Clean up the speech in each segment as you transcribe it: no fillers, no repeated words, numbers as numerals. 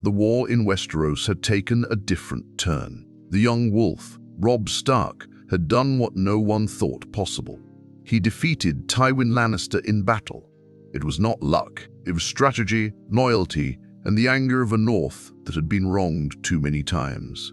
The war in Westeros had taken a different turn. The young wolf, Robb Stark, had done what no one thought possible. He defeated Tywin Lannister in battle. It was not luck, it was strategy, loyalty, and the anger of a North that had been wronged too many times.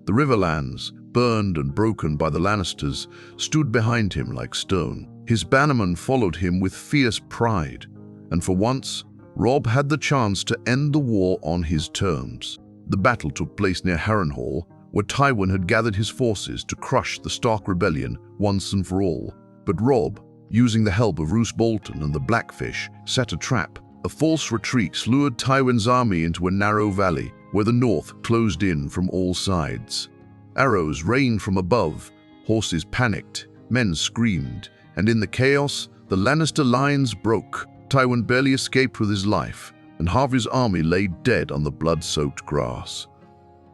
The Riverlands, burned and broken by the Lannisters, stood behind him like stone. His bannermen followed him with fierce pride, and for once, Robb had the chance to end the war on his terms. The battle took place near Harrenhal, where Tywin had gathered his forces to crush the Stark rebellion once and for all. But Robb, using the help of Roose Bolton and the Blackfish, set a trap. A false retreat lured Tywin's army into a narrow valley where the North closed in from all sides. Arrows rained from above, horses panicked, men screamed, and in the chaos, the Lannister lines broke. Tywin barely escaped with his life, and half his army lay dead on the blood-soaked grass.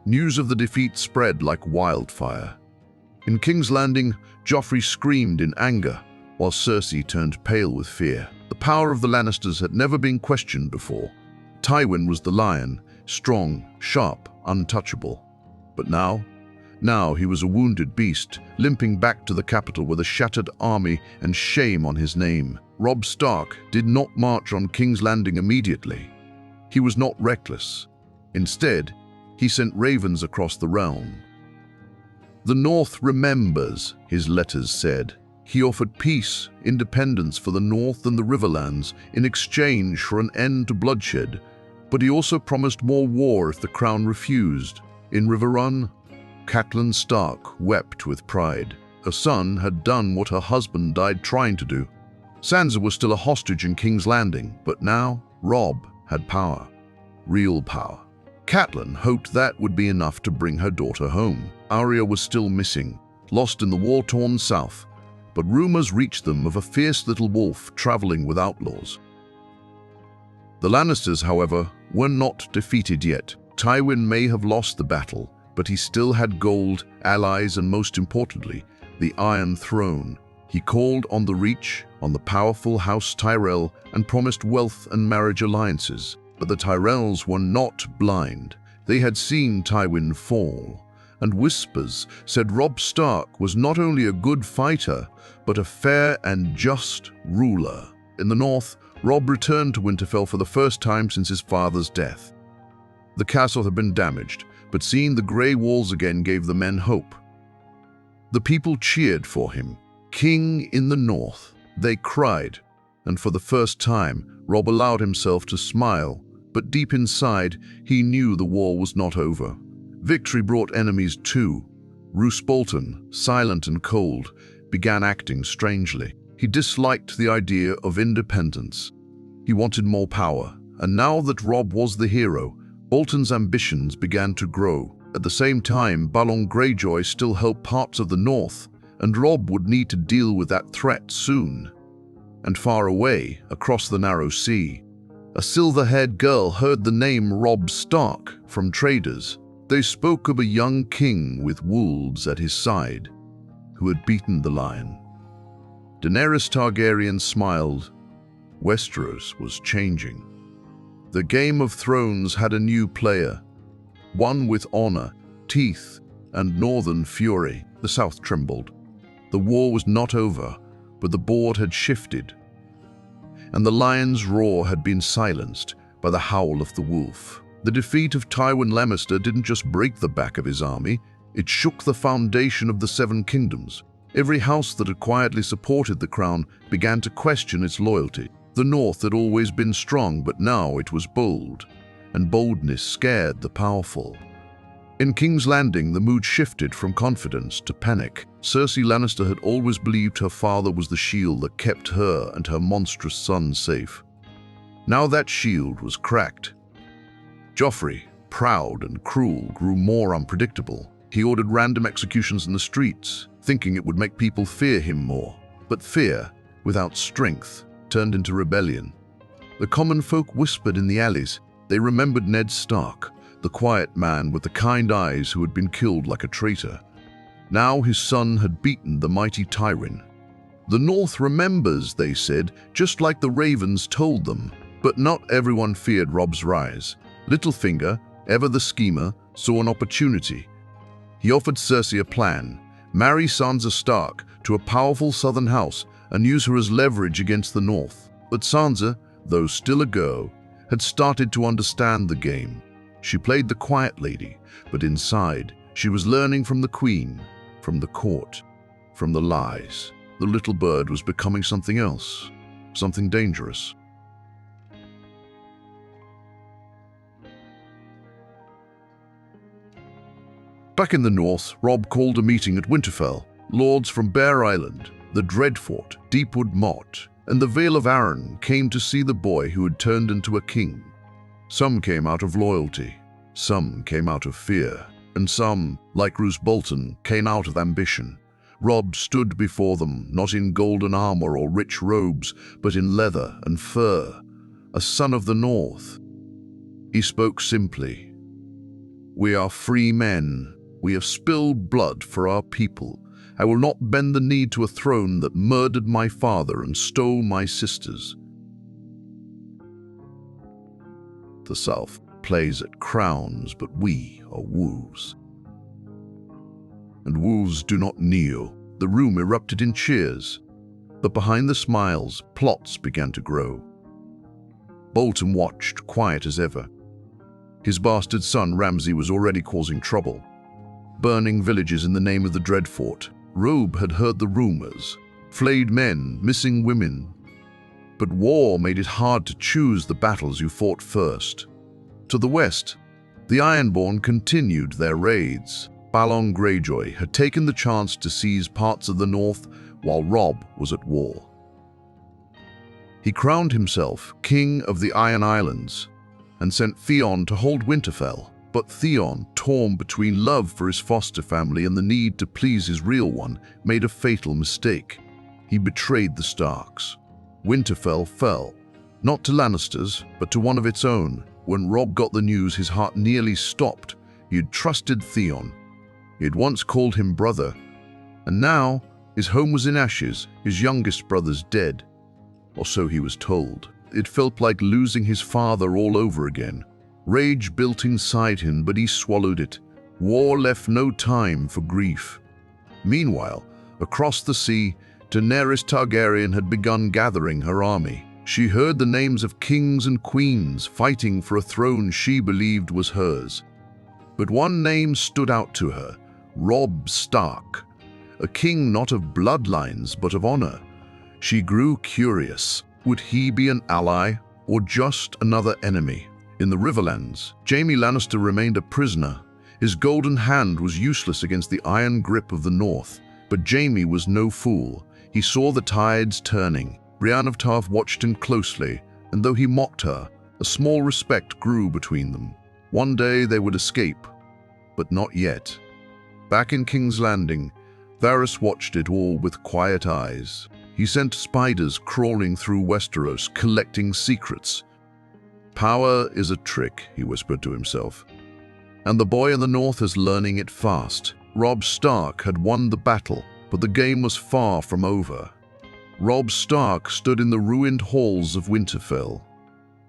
News of the defeat spread like wildfire. In King's Landing, Joffrey screamed in anger, while Cersei turned pale with fear. The power of the Lannisters had never been questioned before. Tywin was the lion, strong, sharp, untouchable. But now he was a wounded beast, limping back to the capital with a shattered army and shame on his name. Robb Stark did not march on King's Landing immediately. He was not reckless. Instead, he sent ravens across the realm. The North remembers, his letters said. He offered peace, independence for the North and the Riverlands in exchange for an end to bloodshed, but he also promised more war if the crown refused. In Riverrun, Catelyn Stark wept with pride. Her son had done what her husband died trying to do. Sansa was still a hostage in King's Landing, but now Robb had power. Real power. Catelyn hoped that would be enough to bring her daughter home. Arya was still missing, lost in the war-torn south, but rumors reached them of a fierce little wolf traveling with outlaws. The Lannisters, however, were not defeated yet. Tywin may have lost the battle, but he still had gold, allies, and most importantly, the Iron Throne. He called on the Reach, on the powerful House Tyrell, and promised wealth and marriage alliances. But the Tyrells were not blind. They had seen Tywin fall, and whispers said Robb Stark was not only a good fighter, but a fair and just ruler. In the north, Robb returned to Winterfell for the first time since his father's death. The castle had been damaged, but seeing the grey walls again gave the men hope. The people cheered for him. King in the north, they cried, and for the first time, Robb allowed himself to smile, but deep inside, he knew the war was not over. Victory brought enemies too. Roose Bolton, silent and cold, began acting strangely. He disliked the idea of independence. He wanted more power, and now that Robb was the hero, Bolton's ambitions began to grow. At the same time, Balon Greyjoy still held parts of the north, and Robb would need to deal with that threat soon. And far away, across the narrow sea, a silver-haired girl heard the name Robb Stark from traders. They spoke of a young king with wolves at his side, who had beaten the lion. Daenerys Targaryen smiled. Westeros was changing. The Game of Thrones had a new player, one with honor, teeth, and northern fury. The south trembled. The war was not over, but the board had shifted, and the lion's roar had been silenced by the howl of the wolf. The defeat of Tywin Lannister didn't just break the back of his army, it shook the foundation of the Seven Kingdoms. Every house that had quietly supported the crown began to question its loyalty. The North had always been strong, but now it was bold, and boldness scared the powerful. In King's Landing, the mood shifted from confidence to panic. Cersei Lannister had always believed her father was the shield that kept her and her monstrous son safe. Now that shield was cracked. Joffrey, proud and cruel, grew more unpredictable. He ordered random executions in the streets, thinking it would make people fear him more. But fear, without strength, turned into rebellion. The common folk whispered in the alleys. They remembered Ned Stark, the quiet man with the kind eyes who had been killed like a traitor. Now his son had beaten the mighty Tywin. The North remembers, they said, just like the ravens told them. But not everyone feared Robb's rise. Littlefinger, ever the schemer, saw an opportunity. He offered Cersei a plan: marry Sansa Stark to a powerful southern house and use her as leverage against the north. But Sansa, though still a girl, had started to understand the game. She played the quiet lady, but inside, she was learning from the queen, from the court, from the lies. The little bird was becoming something else, something dangerous. Back in the north, Robb called a meeting at Winterfell. Lords from Bear Island, the Dreadfort, Deepwood Motte, and the Vale of Arryn came to see the boy who had turned into a king. Some came out of loyalty, some came out of fear, and some, like Roose Bolton, came out of ambition. Robb stood before them, not in golden armor or rich robes, but in leather and fur, a son of the north. He spoke simply. "We are free men. We have spilled blood for our people. I will not bend the knee to a throne that murdered my father and stole my sisters." The South plays at crowns, but we are wolves. And wolves do not kneel. The room erupted in cheers. But behind the smiles, plots began to grow. Bolton watched, quiet as ever. His bastard son Ramsay was already causing trouble, burning villages in the name of the Dreadfort. Robb had heard the rumors, flayed men, missing women. But war made it hard to choose the battles you fought first. To the west, the Ironborn continued their raids. Balon Greyjoy had taken the chance to seize parts of the north while Robb was at war. He crowned himself King of the Iron Islands and sent Theon to hold Winterfell. But Theon, torn between love for his foster family and the need to please his real one, made a fatal mistake. He betrayed the Starks. Winterfell fell, not to Lannisters, but to one of its own. When Robb got the news, his heart nearly stopped. He had trusted Theon. He had once called him brother. And now, his home was in ashes, his youngest brother's dead. Or so he was told. It felt like losing his father all over again. Rage built inside him, but he swallowed it. War left no time for grief. Meanwhile, across the sea, Daenerys Targaryen had begun gathering her army. She heard the names of kings and queens fighting for a throne she believed was hers. But one name stood out to her: Robb Stark, a king not of bloodlines but of honor. She grew curious. Would he be an ally or just another enemy? In the Riverlands, Jaime Lannister remained a prisoner. His golden hand was useless against the iron grip of the North. But Jaime was no fool. He saw the tides turning. Brienne of Tarth watched him closely, and though he mocked her, a small respect grew between them. One day they would escape, but not yet. Back in King's Landing, Varys watched it all with quiet eyes. He sent spiders crawling through Westeros, collecting secrets. "Power is a trick," he whispered to himself. And the boy in the north is learning it fast. Robb Stark had won the battle, but the game was far from over. Robb Stark stood in the ruined halls of Winterfell.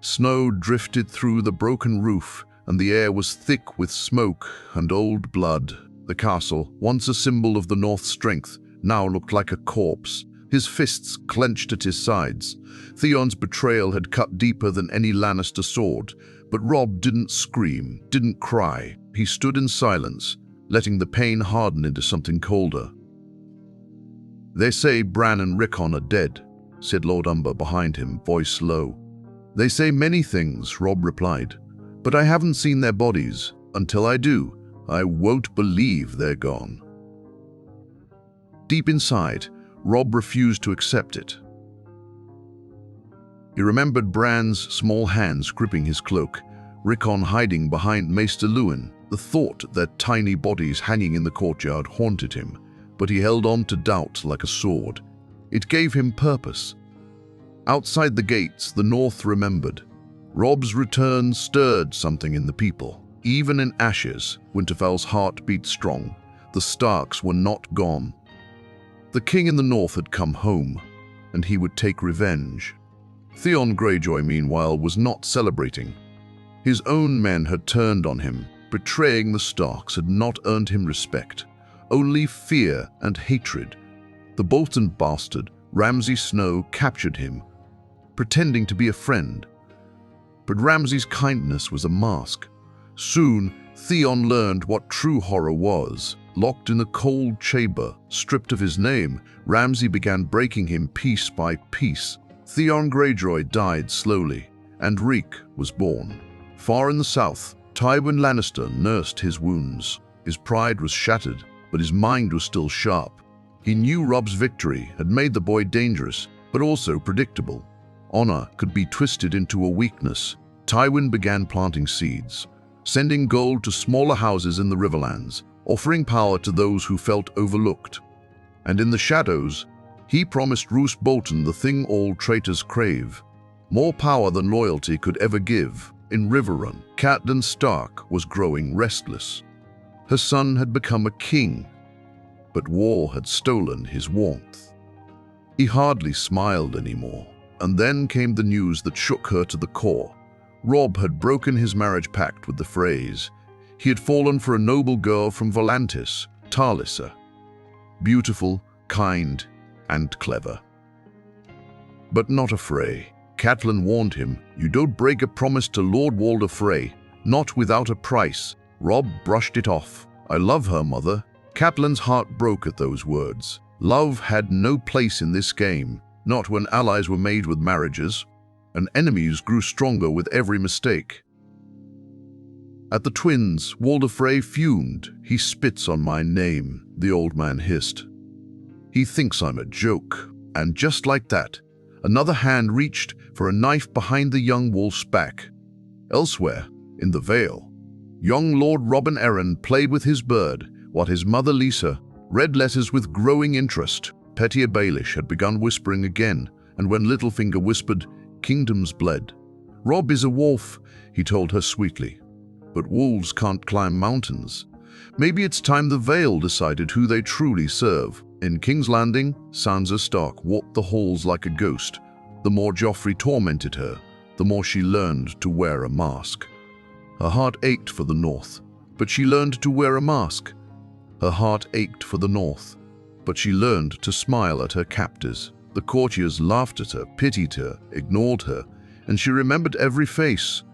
Snow drifted through the broken roof, and the air was thick with smoke and old blood. The castle, once a symbol of the North's strength, now looked like a corpse. His fists clenched at his sides. Theon's betrayal had cut deeper than any Lannister sword, but Robb didn't scream, didn't cry. He stood in silence, letting the pain harden into something colder. "They say Bran and Rickon are dead," said Lord Umber behind him, voice low. "They say many things," Robb replied, "but I haven't seen their bodies. Until I do, I won't believe they're gone." Deep inside, Robb refused to accept it. He remembered Bran's small hands gripping his cloak, Rickon hiding behind Maester Luwin. The thought of their tiny bodies hanging in the courtyard haunted him, but he held on to doubt like a sword. It gave him purpose. Outside the gates, the North remembered. Robb's return stirred something in the people. Even in ashes, Winterfell's heart beat strong. The Starks were not gone. The king in the North had come home, and he would take revenge. Theon Greyjoy, meanwhile, was not celebrating. His own men had turned on him. Betraying the Starks had not earned him respect, only fear and hatred. The Bolton bastard, Ramsay Snow, captured him, pretending to be a friend. But Ramsay's kindness was a mask. Soon, Theon learned what true horror was. Locked in a cold chamber, stripped of his name, Ramsay began breaking him piece by piece. Theon Greyjoy died slowly, and Reek was born. Far in the south, Tywin Lannister nursed his wounds. His pride was shattered, but his mind was still sharp. He knew Robb's victory had made the boy dangerous, but also predictable. Honor could be twisted into a weakness. Tywin began planting seeds, sending gold to smaller houses in the Riverlands, offering power to those who felt overlooked. And in the shadows, he promised Roose Bolton the thing all traitors crave, more power than loyalty could ever give. In Riverrun, Catelyn Stark was growing restless. Her son had become a king, but war had stolen his warmth. He hardly smiled anymore, and then came the news that shook her to the core. Robb had broken his marriage pact with the Freys. He had fallen for a noble girl from Volantis, Talisa. Beautiful, kind, and clever. But not a Frey. Catelyn warned him, "You don't break a promise to Lord Walder Frey, not without a price." Robb brushed it off. "I love her, mother." Catelyn's heart broke at those words. Love had no place in this game, not when allies were made with marriages, and enemies grew stronger with every mistake. At the twins, Walder Frey fumed. "He spits on my name," the old man hissed. "He thinks I'm a joke." And just like that, another hand reached for a knife behind the young wolf's back. Elsewhere, in the Vale, young Lord Robin Arryn played with his bird, while his mother Lisa read letters with growing interest. Pettier Baelish had begun whispering again, and when Littlefinger whispered, "Kingdoms bled." "Robb is a wolf," he told her sweetly. "But wolves can't climb mountains." Maybe it's time the Vale decided who they truly serve. In King's Landing, Sansa Stark walked the halls like a ghost. The more Joffrey tormented her, the more she learned to wear a mask. Her heart ached for the North, but she learned to wear a mask. Her heart ached for the North, but she learned to smile at her captors. The courtiers laughed at her, pitied her, ignored her, and she remembered every face.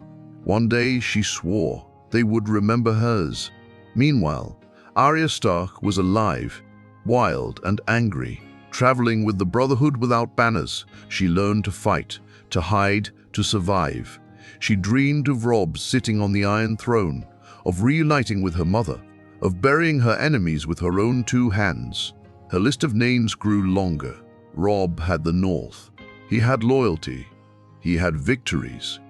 One day she swore they would remember hers. Meanwhile, Arya Stark was alive, wild and angry, traveling with the Brotherhood without banners. She learned to fight, to hide, to survive. She dreamed of Robb sitting on the Iron Throne, of reuniting with her mother, of burying her enemies with her own two hands. Her list of names grew longer. Robb had the North. He had loyalty. He had victories.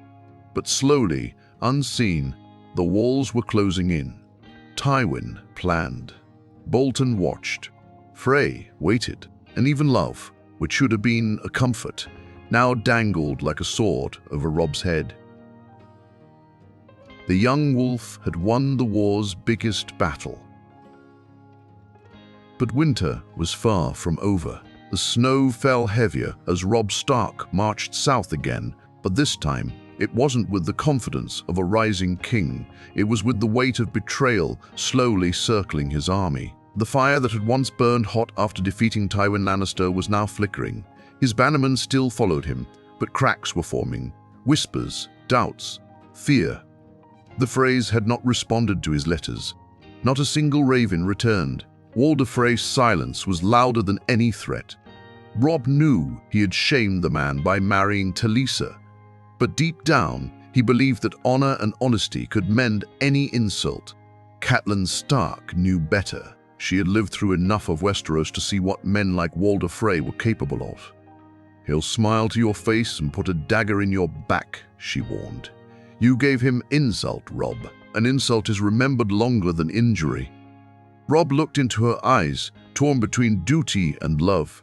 But slowly, unseen, the walls were closing in. Tywin planned. Bolton watched. Frey waited. And even love, which should have been a comfort, now dangled like a sword over Robb's head. The young wolf had won the war's biggest battle. But winter was far from over. The snow fell heavier as Robb Stark marched south again, but this time it wasn't with the confidence of a rising king. It was with the weight of betrayal slowly circling his army. The fire that had once burned hot after defeating Tywin Lannister was now flickering. His bannermen still followed him, but cracks were forming. Whispers, doubts, fear. The Freys had not responded to his letters. Not a single raven returned. Walder Frey's silence was louder than any threat. Robb knew he had shamed the man by marrying Talisa, but deep down he believed that honor and honesty could mend any insult. Catelyn Stark knew better. She had lived through enough of Westeros to see what men like Walder Frey were capable of. "He'll smile to your face and put a dagger in your back," she warned. "You gave him insult, Robb. An insult is remembered longer than injury." Robb looked into her eyes, torn between duty and love.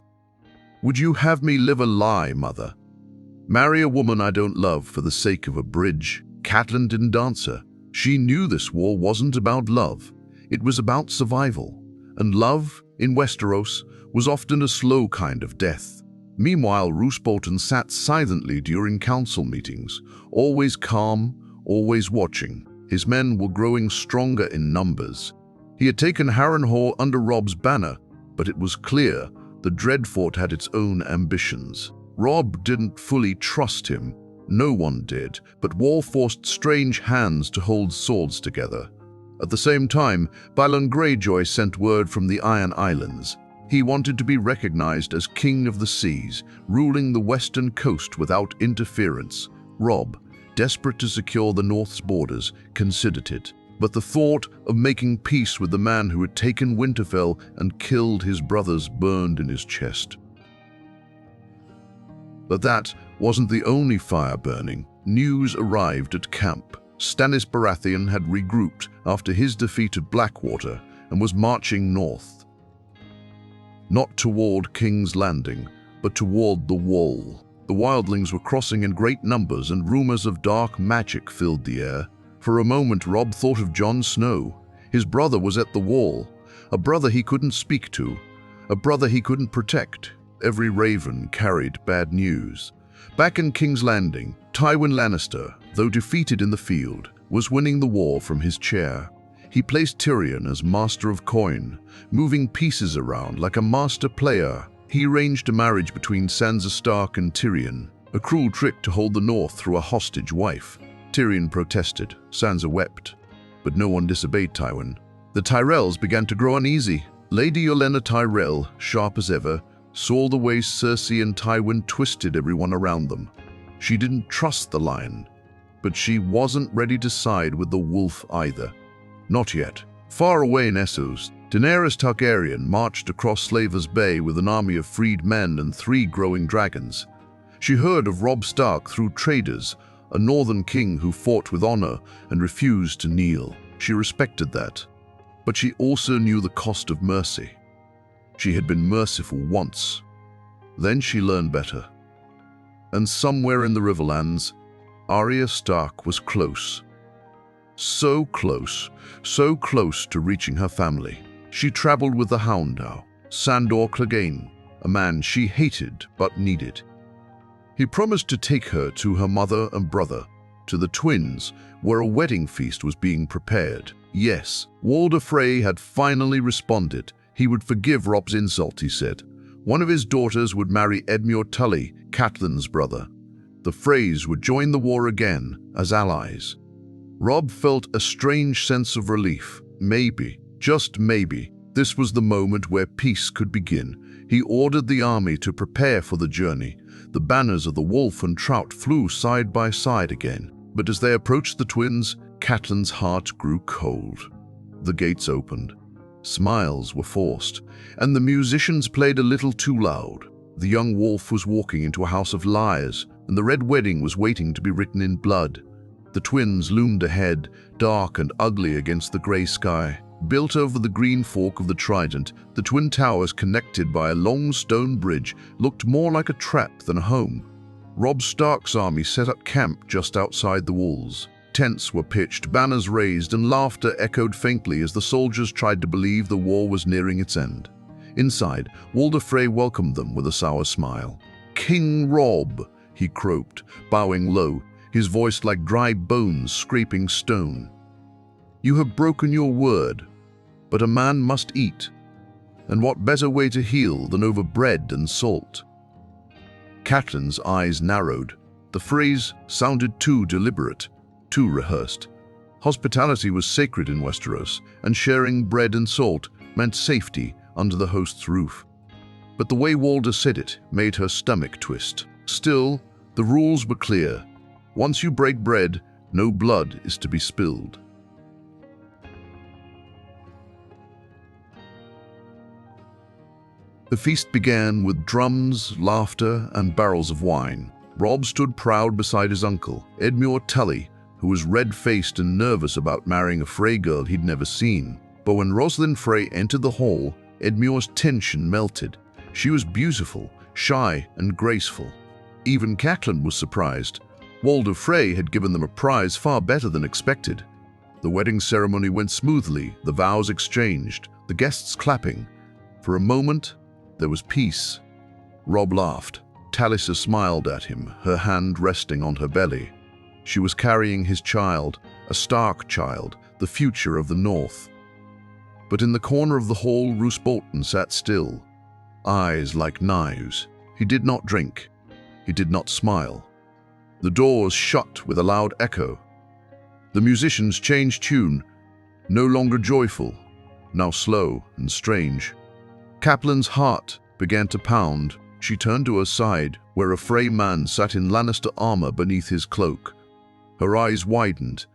"Would you have me live a lie, mother? Marry a woman I don't love for the sake of a bridge?" Catelyn didn't answer. She knew this war wasn't about love. It was about survival. And love, in Westeros, was often a slow kind of death. Meanwhile, Roose Bolton sat silently during council meetings, always calm, always watching. His men were growing stronger in numbers. He had taken Harrenhal under Robb's banner, but it was clear the Dreadfort had its own ambitions. Robb didn't fully trust him. No one did, but war forced strange hands to hold swords together. At the same time, Balon Greyjoy sent word from the Iron Islands. He wanted to be recognized as King of the Seas, ruling the western coast without interference. Robb, desperate to secure the North's borders, considered it. But the thought of making peace with the man who had taken Winterfell and killed his brothers burned in his chest. But that wasn't the only fire burning. News arrived at camp. Stannis Baratheon had regrouped after his defeat at Blackwater and was marching north. Not toward King's Landing, but toward the Wall. The wildlings were crossing in great numbers and rumors of dark magic filled the air. For a moment, Robb thought of Jon Snow. His brother was at the Wall, a brother he couldn't speak to, a brother he couldn't protect. Every raven carried bad news. Back in King's Landing, Tywin Lannister, though defeated in the field, was winning the war from his chair. He placed Tyrion as master of coin, moving pieces around like a master player. He arranged a marriage between Sansa Stark and Tyrion, a cruel trick to hold the North through a hostage wife. Tyrion protested, Sansa wept, but no one disobeyed Tywin. The Tyrells began to grow uneasy. Lady Olenna Tyrell, sharp as ever, saw the way Cersei and Tywin twisted everyone around them. She didn't trust the Lion, but she wasn't ready to side with the Wolf either. Not yet. Far away in Essos, Daenerys Targaryen marched across Slavers Bay with an army of freed men and 3 growing dragons. She heard of Robb Stark through traders, a northern king who fought with honor and refused to kneel. She respected that, but she also knew the cost of mercy. She had been merciful once. Then she learned better. And somewhere in the Riverlands, Arya Stark was close. So close to reaching her family. She traveled with the Hound now, Sandor Clegane, a man she hated but needed. He promised to take her to her mother and brother, to the twins, where a wedding feast was being prepared. Yes, Walder Frey had finally responded. He would forgive Robb's insult, he said. One of his daughters would marry Edmure Tully, Catelyn's brother. The Freys would join the war again as allies. Robb felt a strange sense of relief. Maybe, just maybe, this was the moment where peace could begin. He ordered the army to prepare for the journey. The banners of the Wolf and Trout flew side by side again. But as they approached the twins, Catelyn's heart grew cold. The gates opened. Smiles were forced, and the musicians played a little too loud. The young wolf was walking into a house of lies, and the red wedding was waiting to be written in blood. The twins loomed ahead, dark and ugly against the grey sky. Built over the green fork of the Trident, the twin towers connected by a long stone bridge looked more like a trap than a home. Robb Stark's army set up camp just outside the walls. Tents were pitched, banners raised, and laughter echoed faintly as the soldiers tried to believe the war was nearing its end. Inside, Walder Frey welcomed them with a sour smile. "King Robb," he croaked, bowing low, his voice like dry bones scraping stone. "You have broken your word, but a man must eat, and what better way to heal than over bread and salt?" Catelyn's eyes narrowed. The phrase sounded too deliberate, too rehearsed. Hospitality was sacred in Westeros, and sharing bread and salt meant safety under the host's roof. But the way Walder said it made her stomach twist. Still, the rules were clear. Once you break bread, no blood is to be spilled. The feast began with drums, laughter, and barrels of wine. Robb stood proud beside his uncle, Edmure Tully, who was red-faced and nervous about marrying a Frey girl he'd never seen. But when Rosalind Frey entered the hall, Edmure's tension melted. She was beautiful, shy, and graceful. Even Catelyn was surprised. Walder Frey had given them a prize far better than expected. The wedding ceremony went smoothly, the vows exchanged, the guests clapping. For a moment, there was peace. Robb laughed. Talisa smiled at him, her hand resting on her belly. She was carrying his child, a Stark child, the future of the North. But in the corner of the hall, Roose Bolton sat still, eyes like knives. He did not drink. He did not smile. The doors shut with a loud echo. The musicians changed tune, no longer joyful, now slow and strange. Catelyn's heart began to pound. She turned to her side, where a Frey man sat in Lannister armor beneath his cloak. Her eyes widened.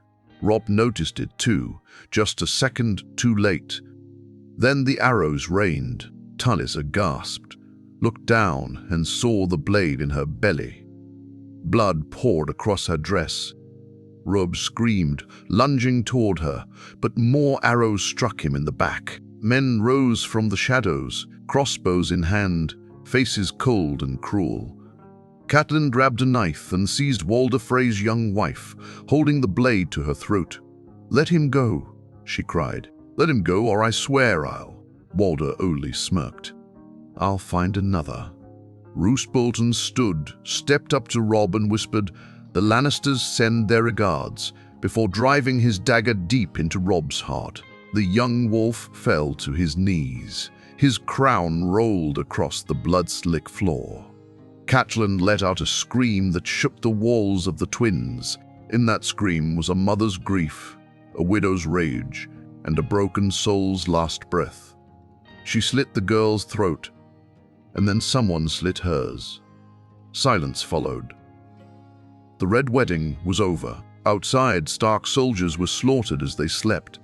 Robb noticed it too, just a second too late. Then the arrows rained. Talisa gasped, looked down, and saw the blade in her belly. Blood poured across her dress. Robb screamed, lunging toward her, but more arrows struck him in the back. Men rose from the shadows, crossbows in hand, faces cold and cruel. Catelyn grabbed a knife and seized Walder Frey's young wife, holding the blade to her throat. "Let him go," she cried. "Let him go, or I swear I'll." Walder only smirked. "I'll find another." Roose Bolton stood, stepped up to Robb and whispered, "The Lannisters send their regards," before driving his dagger deep into Robb's heart. The young wolf fell to his knees. His crown rolled across the blood-slick floor. Catelyn let out a scream that shook the walls of the twins. In that scream was a mother's grief, a widow's rage, and a broken soul's last breath. She slit the girl's throat, and then someone slit hers. Silence followed. The Red Wedding was over. Outside, Stark soldiers were slaughtered as they slept.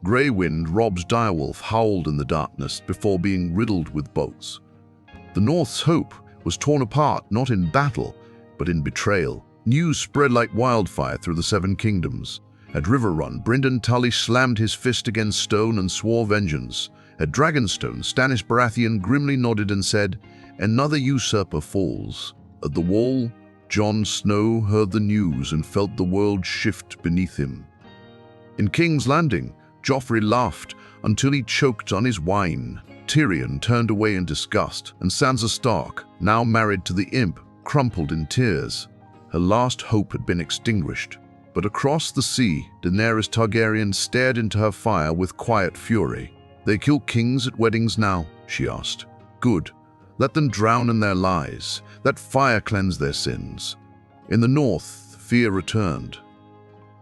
Grey Wind, Robb's direwolf, howled in the darkness before being riddled with bolts. The North's hope was torn apart, not in battle, but in betrayal. News spread like wildfire through the Seven Kingdoms. At River Run, Brynden Tully slammed his fist against stone and swore vengeance. At Dragonstone, Stannis Baratheon grimly nodded and said, "Another usurper falls." At the Wall, Jon Snow heard the news and felt the world shift beneath him. In King's Landing, Joffrey laughed until he choked on his wine. Tyrion turned away in disgust, and Sansa Stark, now married to the imp, crumpled in tears. Her last hope had been extinguished. But across the sea, Daenerys Targaryen stared into her fire with quiet fury. "They kill kings at weddings now?" she asked. "Good. Let them drown in their lies. Let fire cleanse their sins." In the north, fear returned.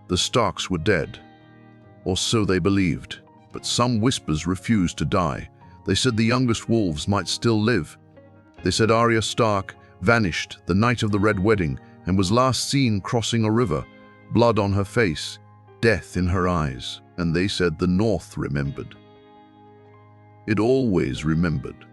The Starks were dead. Or so they believed. But some whispers refused to die. They said the youngest wolves might still live. They said Arya Stark vanished the night of the Red Wedding and was last seen crossing a river, blood on her face, death in her eyes. And they said the North remembered. It always remembered.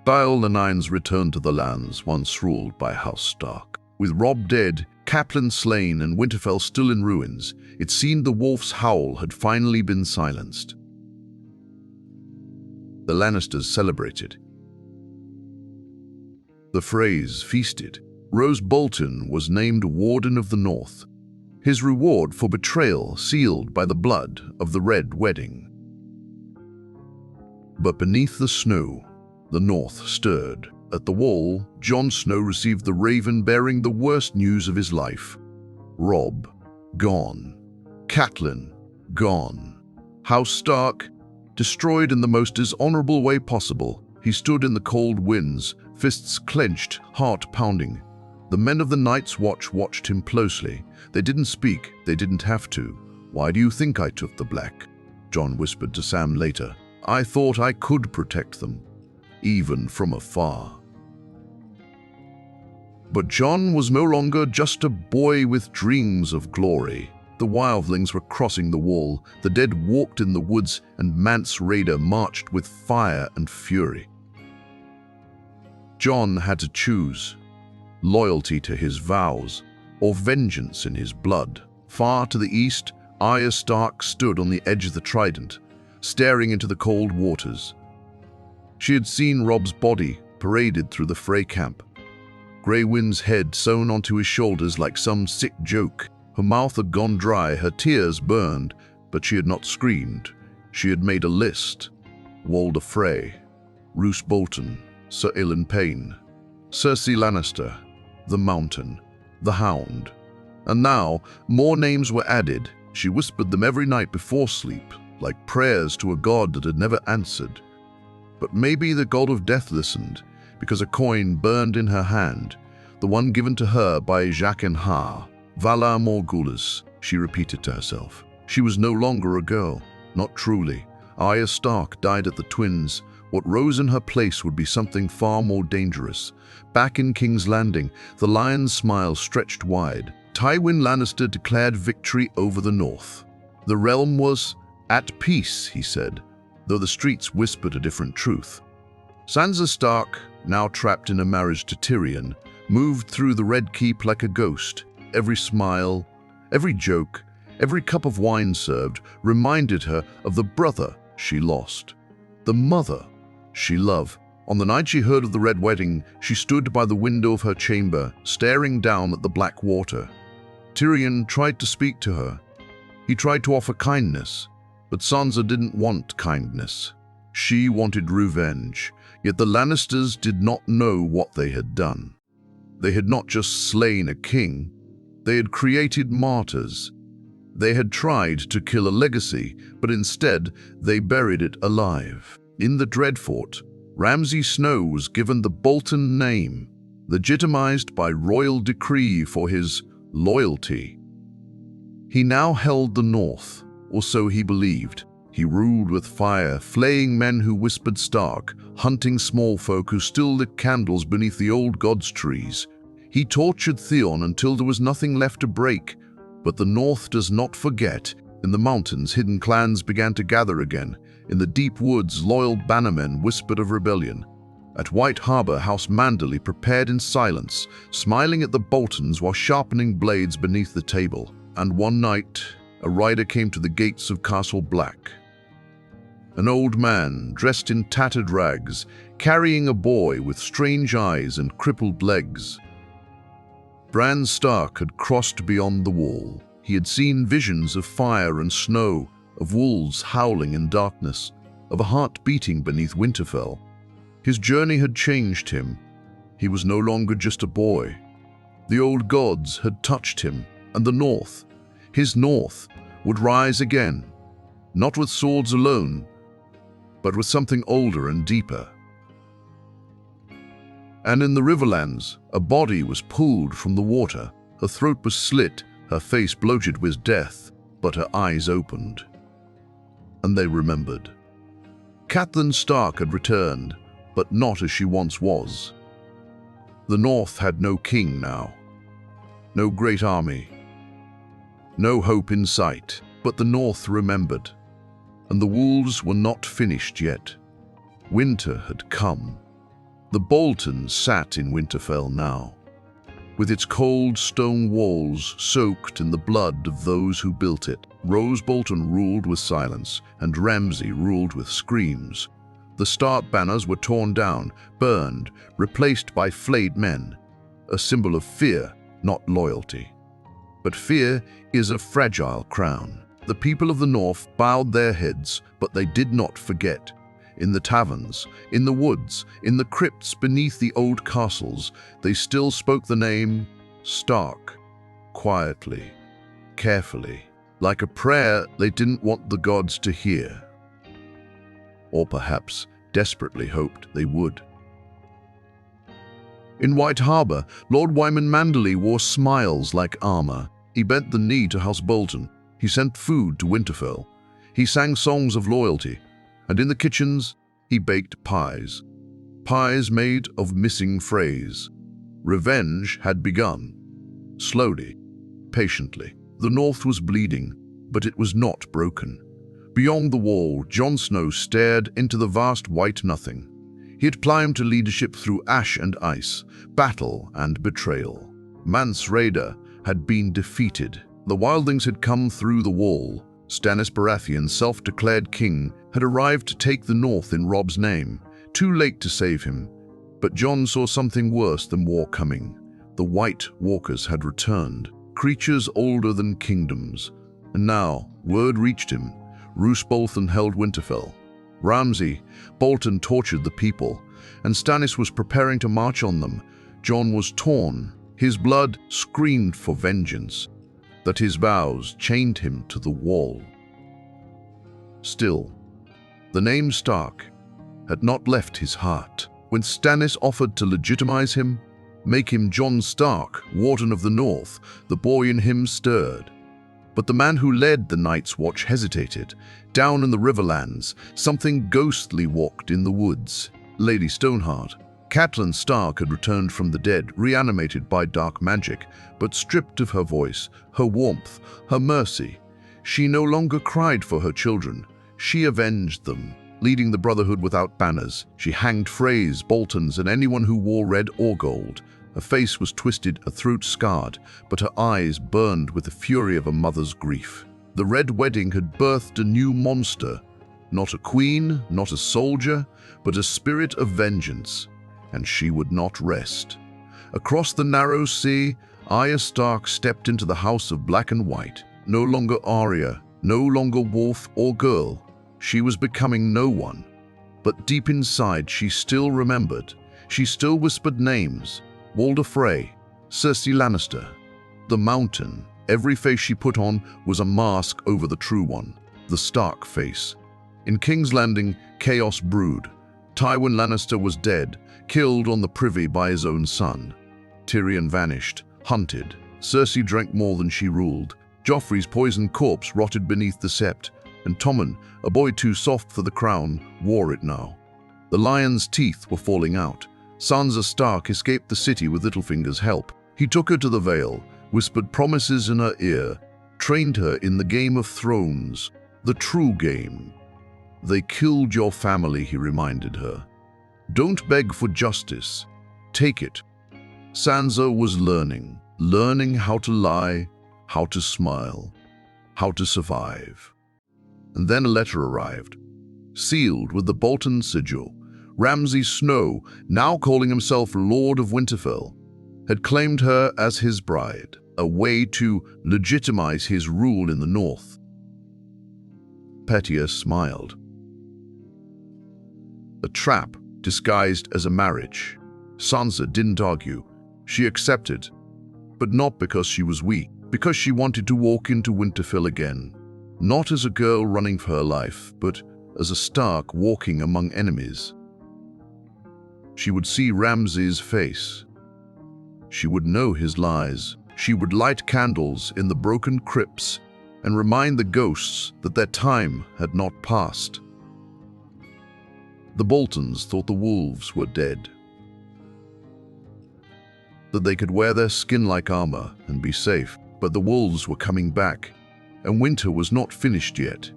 Tywin Lannister returned to the lands once ruled by House Stark. With Robb dead, Catelyn slain, and Winterfell still in ruins, it seemed the wolf's howl had finally been silenced. The Lannisters celebrated. The Freys feasted. Roose Bolton was named Warden of the North, his reward for betrayal sealed by the blood of the Red Wedding. But beneath the snow, the North stirred. At the Wall, Jon Snow received the raven bearing the worst news of his life. Robb, gone. Catelyn, gone. House Stark, destroyed in the most dishonorable way possible. He stood in the cold winds, fists clenched, heart pounding. The men of the Night's Watch watched him closely. They didn't speak, they didn't have to. "Why do you think I took the black?" Jon whispered to Sam later. "I thought I could protect them, even from afar." But Jon was no longer just a boy with dreams of glory. The wildlings were crossing the Wall, the dead walked in the woods, and Mance Rayder marched with fire and fury. Jon had to choose loyalty to his vows or vengeance in his blood. Far to the east, Arya Stark stood on the edge of the Trident, staring into the cold waters. She had seen Robb's body paraded through the Frey camp, Grey Wind's head sewn onto his shoulders like some sick joke. Her mouth had gone dry, her tears burned, but she had not screamed. She had made a list. Walder Frey, Roose Bolton, Sir Ilyn Payne, Cersei Lannister, the Mountain, the Hound. And now, more names were added. She whispered them every night before sleep, like prayers to a god that had never answered. But maybe the god of death listened, because a coin burned in her hand, the one given to her by Jaqen H'ghar. Valar Morghulis, she repeated to herself. She was no longer a girl, not truly. Arya Stark died at the Twins. What rose in her place would be something far more dangerous. Back in King's Landing, the lion's smile stretched wide. Tywin Lannister declared victory over the North. The realm was at peace, he said, though the streets whispered a different truth. Sansa Stark, now trapped in a marriage to Tyrion, moved through the Red Keep like a ghost. Every smile, every joke, every cup of wine served reminded her of the brother she lost, the mother she loved. On the night she heard of the Red Wedding, she stood by the window of her chamber, staring down at the black water. Tyrion tried to speak to her. He tried to offer kindness, but Sansa didn't want kindness. She wanted revenge, yet the Lannisters did not know what they had done. They had not just slain a king, they had created martyrs. They had tried to kill a legacy, but instead they buried it alive. In the Dreadfort, Ramsay Snow was given the Bolton name, legitimized by royal decree for his loyalty. He now held the North, or so he believed. He ruled with fire, flaying men who whispered Stark, hunting small folk who still lit candles beneath the old gods' trees. He tortured Theon until there was nothing left to break. But the North does not forget. In the mountains, hidden clans began to gather again. In the deep woods, loyal bannermen whispered of rebellion. At White Harbor, House Manderley prepared in silence, smiling at the Boltons while sharpening blades beneath the table. And one night, a rider came to the gates of Castle Black. An old man, dressed in tattered rags, carrying a boy with strange eyes and crippled legs. Bran Stark had crossed beyond the wall. He had seen visions of fire and snow, of wolves howling in darkness, of a heart beating beneath Winterfell. His journey had changed him. He was no longer just a boy. The old gods had touched him, and the North, his North, would rise again, not with swords alone, but with something older and deeper. And in the Riverlands, a body was pulled from the water. Her throat was slit, her face bloated with death, but her eyes opened. And they remembered. Catelyn Stark had returned, but not as she once was. The North had no king now, no great army, no hope in sight, but the North remembered. And the wolves were not finished yet. Winter had come. The Boltons sat in Winterfell now, with its cold stone walls soaked in the blood of those who built it. Roose Bolton ruled with silence, and Ramsay ruled with screams. The Stark banners were torn down, burned, replaced by flayed men, a symbol of fear, not loyalty. But fear is a fragile crown. The people of the North bowed their heads, but they did not forget. In the taverns, in the woods, in the crypts beneath the old castles, they still spoke the name Stark, quietly, carefully, like a prayer they didn't want the gods to hear. Or perhaps desperately hoped they would. In White Harbor, Lord Wyman Manderley wore smiles like armor. He bent the knee to House Bolton. He sent food to Winterfell. He sang songs of loyalty. And in the kitchens, he baked pies. Pies made of missing Freys. Revenge had begun. Slowly, patiently. The North was bleeding, but it was not broken. Beyond the wall, Jon Snow stared into the vast white nothing. He had climbed to leadership through ash and ice, battle and betrayal. Mance Rayder had been defeated. The wildlings had come through the wall. Stannis Baratheon, self-declared king, had arrived to take the North in Robb's name. Too late to save him. But Jon saw something worse than war coming. The White Walkers had returned. creatures older than kingdoms. And now, word reached him. Roose Bolton held Winterfell. Ramsay Bolton tortured the people, and Stannis was preparing to march on them. Jon was torn. His blood screamed for vengeance, that his vows chained him to the wall. Still, the name Stark had not left his heart. When Stannis offered to legitimize him, make him Jon Stark, Warden of the North, the boy in him stirred. But the man who led the Night's Watch hesitated. Down in the Riverlands, something ghostly walked in the woods. Lady Stoneheart. Catelyn Stark had returned from the dead, reanimated by dark magic, but stripped of her voice, her warmth, her mercy. She no longer cried for her children. She avenged them. Leading the Brotherhood without banners, she hanged Freys, Boltons, and anyone who wore red or gold. Her face was twisted, her throat scarred, but her eyes burned with the fury of a mother's grief. The Red Wedding had birthed a new monster, not a queen, not a soldier, but a spirit of vengeance, and she would not rest. Across the narrow sea, Arya Stark stepped into the House of Black and White. No longer Arya, no longer wolf or girl. She was becoming no one. But deep inside, she still remembered. She still whispered names. Walder Frey, Cersei Lannister, the Mountain. Every face she put on was a mask over the true one, the Stark face. In King's Landing, chaos brewed. Tywin Lannister was dead, killed on the privy by his own son. Tyrion vanished, hunted. Cersei drank more than she ruled. Joffrey's poisoned corpse rotted beneath the sept, and Tommen, a boy too soft for the crown, wore it now. The lion's teeth were falling out. Sansa Stark escaped the city with Littlefinger's help. He took her to the Vale, whispered promises in her ear, trained her in the Game of Thrones, the true game. They killed your family, he reminded her. Don't beg for justice. Take it. Sansa was learning how to lie, how to smile, how to survive. And then a letter arrived, sealed with the Bolton sigil. Ramsay Snow, now calling himself Lord of Winterfell, had claimed her as his bride, a way to legitimize his rule in the north. Petyr smiled. A trap disguised as a marriage. Sansa didn't argue. She accepted, but not because she was weak, because she wanted to walk into Winterfell again. Not as a girl running for her life, but as a Stark walking among enemies. She would see Ramsay's face. She would know his lies. She would light candles in the broken crypts and remind the ghosts that their time had not passed. The Boltons thought the wolves were dead, that they could wear their skin like armor and be safe, but the wolves were coming back, and winter was not finished yet.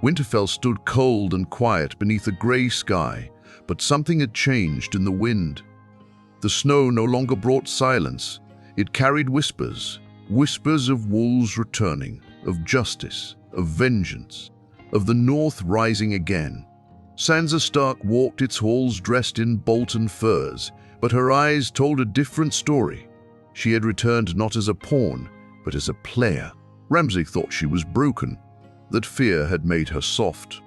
Winterfell stood cold and quiet beneath a grey sky, but something had changed in the wind. The snow no longer brought silence. It carried whispers, whispers of wolves returning, of justice, of vengeance, of the North rising again. Sansa Stark walked its halls dressed in Bolton furs, but her eyes told a different story. She had returned not as a pawn, but as a player. Ramsay thought she was broken, that fear had made her soft.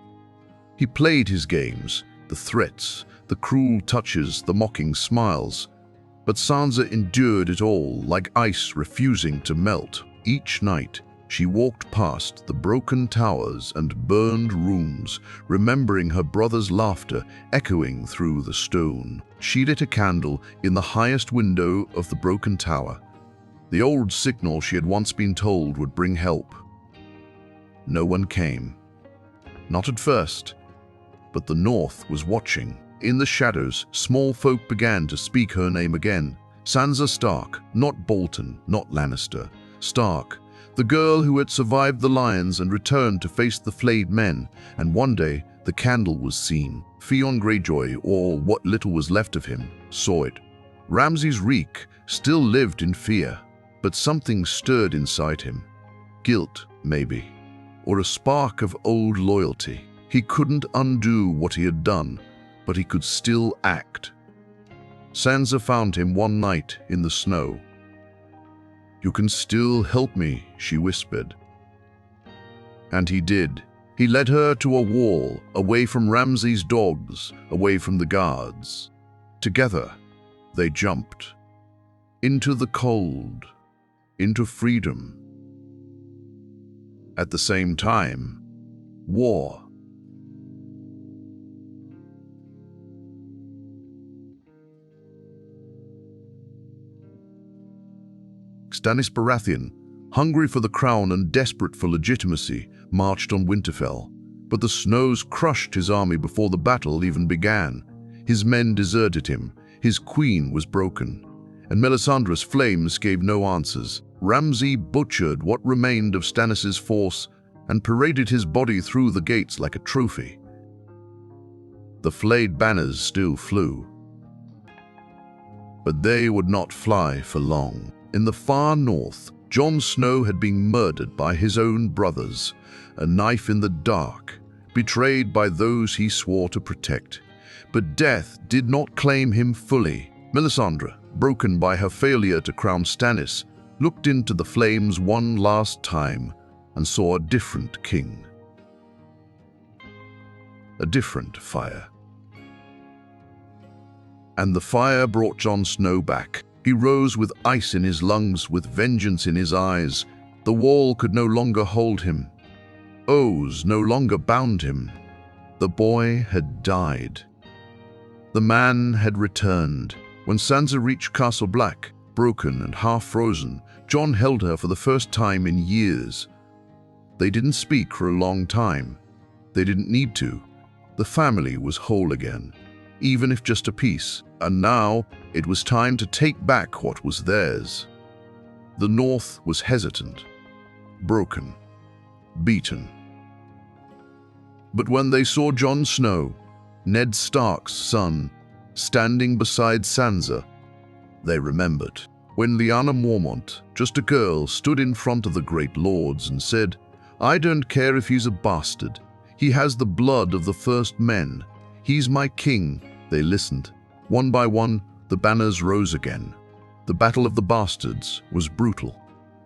He played his games, the threats, the cruel touches, the mocking smiles. But Sansa endured it all like ice refusing to melt. Each night, she walked past the broken towers and burned rooms, remembering her brother's laughter echoing through the stone. She lit a candle in the highest window of the broken tower, the old signal she had once been told would bring help. No one came. Not at first, but the North was watching. In the shadows, small folk began to speak her name again. Sansa Stark, not Bolton, not Lannister. Stark, the girl who had survived the lions and returned to face the flayed men. And one day, the candle was seen. Theon Greyjoy, or what little was left of him, saw it. Ramsay's reek still lived in fear, but something stirred inside him. Guilt, maybe, or a spark of old loyalty. He couldn't undo what he had done, but he could still act. Sansa found him one night in the snow. "You can still help me," she whispered. And he did. He led her to a wall, away from Ramsay's dogs, away from the guards. Together, they jumped. Into the cold, into freedom. At the same time, war. Stannis Baratheon, hungry for the crown and desperate for legitimacy, marched on Winterfell. But the snows crushed his army before the battle even began. His men deserted him, his queen was broken, and Melisandre's flames gave no answers. Ramsay butchered what remained of Stannis' force and paraded his body through the gates like a trophy. The flayed banners still flew. But they would not fly for long. In the far north, Jon Snow had been murdered by his own brothers, a knife in the dark, betrayed by those he swore to protect. But death did not claim him fully. Melisandre, broken by her failure to crown Stannis, looked into the flames one last time and saw a different king. A different fire. And the fire brought Jon Snow back. He rose with ice in his lungs, with vengeance in his eyes. The wall could no longer hold him. Oaths no longer bound him. The boy had died. The man had returned. When Sansa reached Castle Black, broken and half-frozen, Jon held her for the first time in years. They didn't speak for a long time. They didn't need to. The family was whole again, even if just a piece. And now it was time to take back what was theirs. The North was hesitant, broken, beaten. But when they saw Jon Snow, Ned Stark's son, standing beside Sansa, they remembered. When Lyanna Mormont, just a girl, stood in front of the great lords and said, "I don't care if he's a bastard. He has the blood of the first men. He's my king," they listened. One by one, the banners rose again. The Battle of the Bastards was brutal.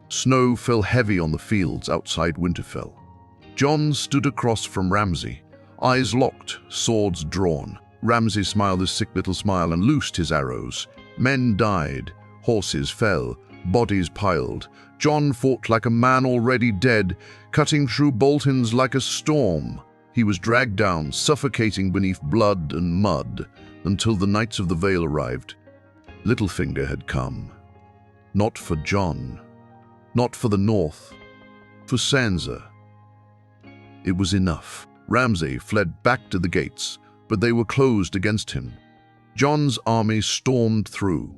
Snow fell heavy on the fields outside Winterfell. Jon stood across from Ramsay, eyes locked, swords drawn. Ramsay smiled his sick little smile and loosed his arrows. Men died, horses fell, bodies piled. Jon fought like a man already dead, cutting through Bolton's like a storm. He was dragged down, suffocating beneath blood and mud, until the Knights of the Vale arrived. Littlefinger had come. Not for Jon, not for the North, for Sansa. It was enough. Ramsay fled back to the gates, but they were closed against him. Jon's army stormed through.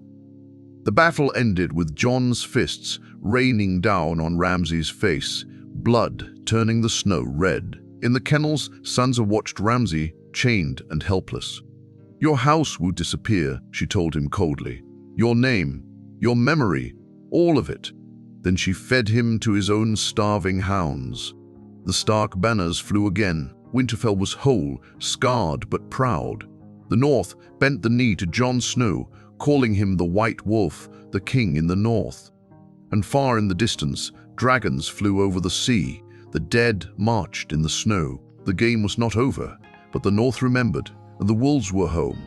The battle ended with Jon's fists raining down on Ramsay's face, blood turning the snow red. In the kennels, Sansa watched Ramsay, chained and helpless. "Your house will disappear," she told him coldly. "Your name, your memory, all of it." Then she fed him to his own starving hounds. The Stark banners flew again. Winterfell was whole, scarred but proud. The North bent the knee to Jon Snow, calling him the White Wolf, the king in the North. And far in the distance, dragons flew over the sea. The dead marched in the snow. The game was not over, but the North remembered, and the wolves were home.